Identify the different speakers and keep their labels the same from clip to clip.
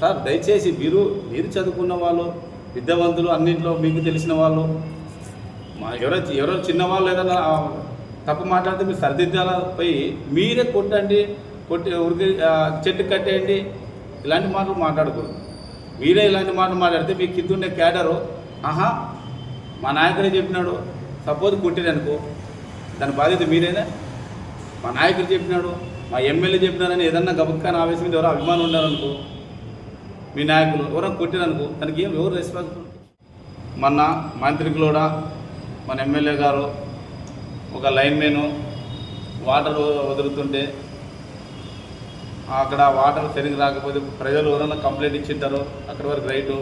Speaker 1: Sir దయచేసి మీరు మీరు చదువుకున్న వాళ్ళు విద్యావంతులు అన్నింటిలో మీకు తెలిసిన వాళ్ళు ఎవరో చిన్నవాళ్ళు ఏదైనా తప్పు మాట్లాడితే మీరు సరిదిద్దాలపై మీరే కొట్టి ఉరికి చెట్టు కట్టేయండి ఇలాంటి మాటలు మాట్లాడకూడదు. మీరే ఇలాంటి మాటలు మాట్లాడితే మీకు కింద ఉండే క్యాడరు మా నాయకుడే చెప్పినాడు సపోజ్ కొట్టిరనుకో దాని బాధ్యత మీరేనా? మా నాయకుడు చెప్పినాడు మా ఎమ్మెల్యే చెప్పినారని ఏదన్నా గబుక్కాని ఆవేశం మీద ఎవరో అభిమానం ఉన్నారనుకో మీ నాయకులు ఎవరో కొట్టిరనుకో దానికి ఎవరు రెస్పాన్సిబిలిటీ? మొన్న మంత్రికి కూడా మన ఎమ్మెల్యే గారు ఒక లైన్ మెను వాటర్ వదులుతుంటే అక్కడ వాటర్ సరిగ్గా రాకపోతే ప్రజలు ఎవరైనా కంప్లైంట్ ఇచ్చింటారు అక్కడి వరకు రైటు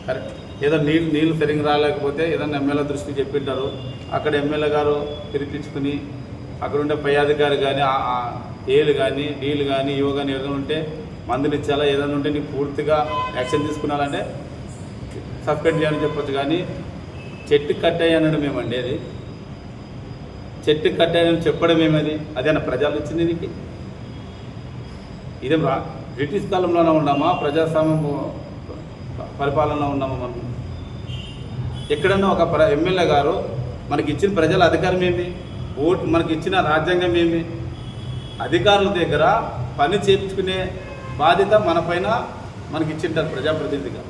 Speaker 1: కరెక్ట్. ఏదో నీళ్ళు సరిగ్గా రాలేకపోతే ఏదన్నా ఎమ్మెల్యే దృష్టికి చెప్పింటారు అక్కడ ఎమ్మెల్యే గారు పిలిపించుకుని అక్కడ ఉండే పై అధికారి కానీ ఏలు కానీ డీలు కానీ ఇవో కానీ ఏదైనా ఉంటే మందులు ఇచ్చేలా ఏదైనా ఉంటే నీకు పూర్తిగా యాక్షన్ తీసుకున్నారంటే సస్పెండ్ చేయాలని చెప్పొచ్చు. కానీ చెట్టు కట్టాయనడం ఏమండి? అది చెట్టు కట్టాయని చెప్పడం ఏమది? అదేనా ప్రజలు ఇచ్చింది నీకు? ఇదేం బ్రిటిష్ కాలంలోనే ఉన్నామా ప్రజాస్వామ్యం పరిపాలనలో ఉన్నామా? మనం ఎక్కడన్నా ఒక ఎమ్మెల్యే గారు మనకి ఇచ్చిన ప్రజల అధికారం ఏమి? ఓటు మనకి ఇచ్చిన రాజ్యాంగం ఏమి? అధికారుల దగ్గర పని చేయించుకునే బాధ్యత మన పైన మనకి ఇచ్చింటారు ప్రజాప్రతినిధిగా.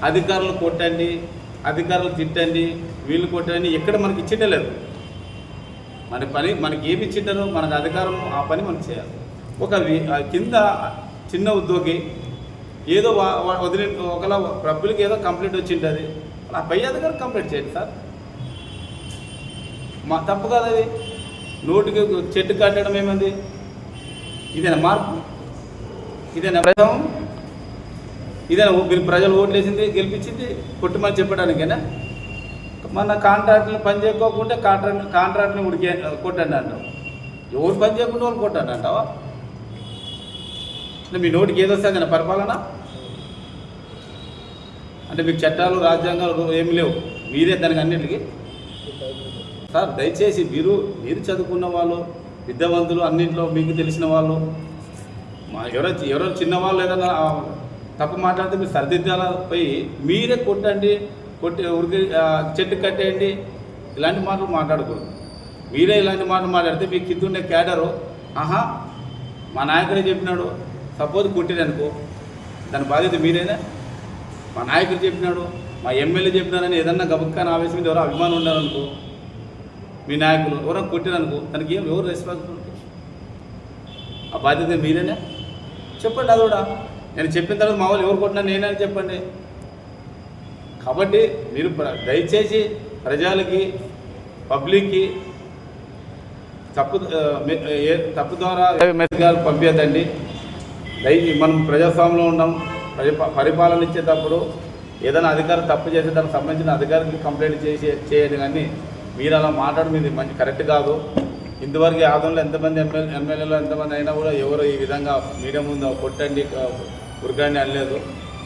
Speaker 1: అధికారులు కొట్టండి, అధికారులు తిట్టండి, వీళ్ళు కొట్టండి ఎక్కడ మనకి ఇచ్చిండే లేదు. మన పని మనకి ఏమి ఇచ్చింటారో మనకు అధికారం ఆ పని మనం చేయాలి. ఒక కింద చిన్న ఉద్యోగి ఏదో వదిలి ఒకలా పబ్లిక్ ఏదో కంప్లైంట్ వచ్చింటుంది ఆ పై అధికారులు కంప్లైంట్ చేయండి సార్. మా తప్పు కాదు అది. నోటికి చెట్టు కట్టడం ఏమంది? ఇదేనా మార్పు? ఇదేనా ప్రజావం? ఇదేనా మీరు ప్రజలు ఓట్లు వేసింది గెలిపించింది కొట్టుమని చెప్పడానికేనా? మన కాంట్రాక్టులు పని చేయకోకుంటే కాంట్రాక్ట్ని కొట్టండి అంటావు. ఎవరు పని చేయకుండా వాళ్ళు కొట్టండి అంటావా? అంటే మీ నోటికి ఏదొస్తుంది పరిపాలన? అంటే మీకు చట్టాలు రాజ్యాంగాలు ఏమి లేవు, మీరే దానికి అన్నింటికి. సార్ దయచేసి మీరు చదువుకున్న వాళ్ళు విద్యావంతులు అన్నింటిలో మీకు తెలిసిన వాళ్ళు ఎవరో చిన్నవాళ్ళు ఏదైనా తప్పు మాట్లాడితే మీరు సరిదిద్దాలపై మీరే కొట్టి ఉరికి చెట్టు కట్టేయండి ఇలాంటి మాటలు మాట్లాడకూడదు. మీరే ఇలాంటి మాటలు మాట్లాడితే మీకు కింద ఉండే క్యాడరు మా నాయకుడే చెప్పినాడు సపోజ్ కొట్టిరనుకో దాని బాధ్యత మీరేనా? మా నాయకుడు చెప్పినాడు మా ఎమ్మెల్యే చెప్పినారని ఏదన్నా గబుక్కాని ఆవేశం మీద ఎవరో అభిమానం ఉన్నారనుకో మీ నాయకులు ఎవరో కొట్టిరనుకో దానికి ఎవరు రెస్పాన్సిబిలిటీ? ఆ బాధ్యత మీరేనా? చెప్పండి. అది కూడా నేను చెప్పిన తర్వాత మా వాళ్ళు ఎవరు కొట్టినా నేనని చెప్పండి. కాబట్టి మీరు దయచేసి ప్రజలకి పబ్లిక్కి తప్పు ద్వారా మెసేజ్ పంపించదండి. మనం ప్రజాస్వామ్యంలో ఉన్నాం. పరిపాలన ఇచ్చేటప్పుడు ఏదైనా అధికారం తప్పు చేసే దానికి సంబంధించిన అధికారికి కంప్లైంట్ చేయండి. కానీ మీరు అలా మాట్లాడడం ఇది మంచి కరెక్ట్ కాదు. ఇంతవరకు ఆదంలో ఎంతమంది ఎమ్మెల్యేలు ఎంతమంది అయినా కూడా ఎవరు ఈ విధంగా మీడియా ముందు కొట్టండి ఉరకండి అనలేదు.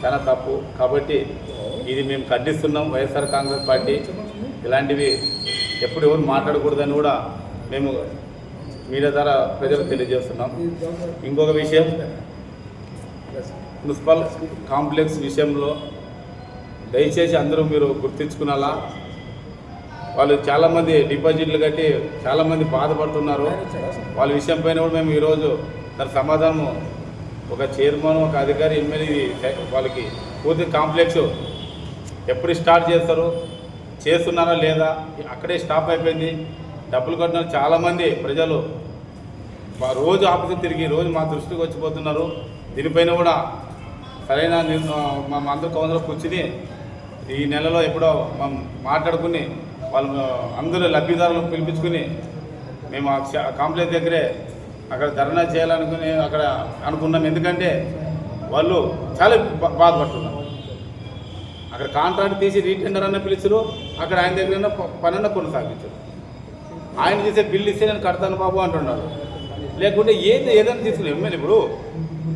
Speaker 1: చాలా తప్పు. కాబట్టి ఇది మేము ఖండిస్తున్నాం. వైఎస్ఆర్ కాంగ్రెస్ పార్టీ ఇలాంటివి ఎప్పుడు ఎవరు మాట్లాడకూడదని కూడా మేము మీడియా ద్వారా ప్రజలకు తెలియజేస్తున్నాం. ఇంకొక విషయం, మున్సిపల్ కాంప్లెక్స్ విషయంలో దయచేసి అందరూ మీరు గుర్తించుకునేలా వాళ్ళు చాలామంది డిపాజిట్లు కట్టి చాలామంది బాధపడుతున్నారు. వాళ్ళ విషయం పైన కూడా మేము ఈరోజు దాని సమాధానం ఒక చైర్మన్ ఒక అధికారి ఎమ్మెల్యే వాళ్ళకి పూర్తి కాంప్లెక్స్ ఎప్పుడు స్టార్ట్ చేస్తారు చేస్తున్నారా లేదా అక్కడే స్టాప్ అయిపోయింది. డబ్బులు కట్టిన చాలామంది ప్రజలు రోజు ఆఫీసు తిరిగి రోజు మా దృష్టికి వచ్చిపోతున్నారు. దీనిపైన కూడా సరైన మా అందరూ కౌన్సిలర్ కూర్చుని ఈ నెలలో ఎప్పుడో మనం మాట్లాడుకుని వాళ్ళు అందరూ లబ్ధిదారులను పిలిపించుకుని మేము ఆ కాంప్లెక్స్ దగ్గరే అక్కడ ధర్నా చేయాలనుకుని అక్కడ అనుకున్నాం. ఎందుకంటే వాళ్ళు చాలా బాధపడుతున్నారు. అక్కడ కాంట్రాక్ట్ తీసి రీటెండర్ అన్న పిలిచారు, అక్కడ ఆయన దగ్గర పనన్న కొనసాగించారు. ఆయన చేసే బిల్లు ఇస్తే నేను కడతాను బాబు అంటున్నాడు. లేకుంటే ఏదైనా తీసుకుని ఎమ్మెల్యే ఇప్పుడు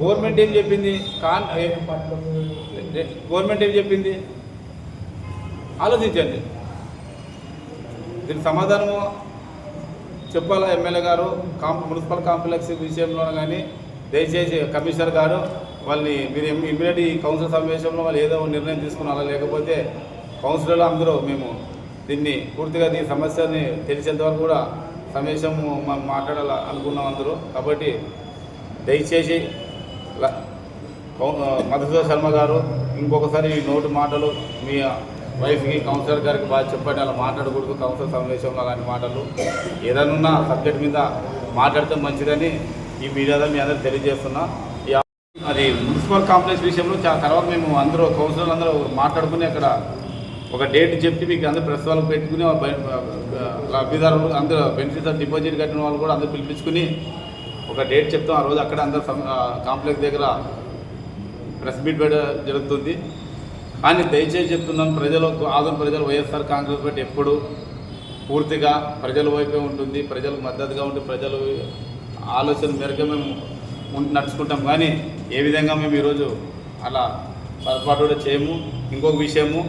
Speaker 1: గవర్నమెంట్ ఏం చెప్పింది? గవర్నమెంట్ ఏం చెప్పింది ఆలోచించండి. దీనికి సమాధానము చెప్పాలా ఎమ్మెల్యే గారు. మున్సిపల్ కాంప్లెక్స్ విషయంలో కానీ దయచేసి కమిషనర్ గారు వాళ్ళని మీరు ఇమ్మీడియట్ ఈ కౌన్సిల్ సమావేశంలో వాళ్ళు ఏదో నిర్ణయం తీసుకున్నారా, లేకపోతే కౌన్సిలర్లు అందరూ మేము దీన్ని పూర్తిగా ఈ సమస్యని తెలిసేంత వరకు కూడా సమావేశం మాట్లాడాలి అనుకున్నాం అందరూ. కాబట్టి దయచేసి మధుసూదన్ శర్మ గారు ఇంకొకసారి ఈ నోటు మాటలు మీ వైఫ్కి కౌన్సిలర్ గారికి బాగా చెప్పండి, అలా మాట్లాడకూడదు కౌన్సిలర్ సమావేశంలో అలాంటి మాటలు. ఏదైనా సబ్జెక్ట్ మీద మాట్లాడితే మంచిదని ఈ మీడియాలో మీ అందరూ తెలియజేస్తున్నా. అది మున్సిపల్ కాంప్లెక్స్ విషయంలో తర్వాత మేము అందరూ కౌన్సిలర్లు అందరూ మాట్లాడుకుని అక్కడ ఒక డేట్ చెప్పి మీకు అందరూ ప్రెస్ వాళ్ళకి పెట్టుకుని లబ్ధిదారులు అందరూ బెనిఫిట్స్ డిపాజిట్ కట్టిన వాళ్ళు కూడా అందరూ పిలిపించుకుని ఒక డేట్ చెప్తాం. ఆ రోజు అక్కడ అందరూ కాంప్లెక్స్ దగ్గర ప్రెస్ మీట్ జరుగుతుంది. కానీ దయచేసి చెప్తున్నాం, ఆదరణ ప్రజలు వైఎస్ఆర్ కాంగ్రెస్ పార్టీ ఎప్పుడు పూర్తిగా ప్రజల వైపే ఉంటుంది, ప్రజలకు మద్దతుగా ఉండి ప్రజలు ఆలోచన మేరకు మేము నడుచుకుంటాం. కానీ ఏ విధంగా మేము ఈరోజు అలా పొరపాటు కూడా చేయము. ఇంకొక విషయము,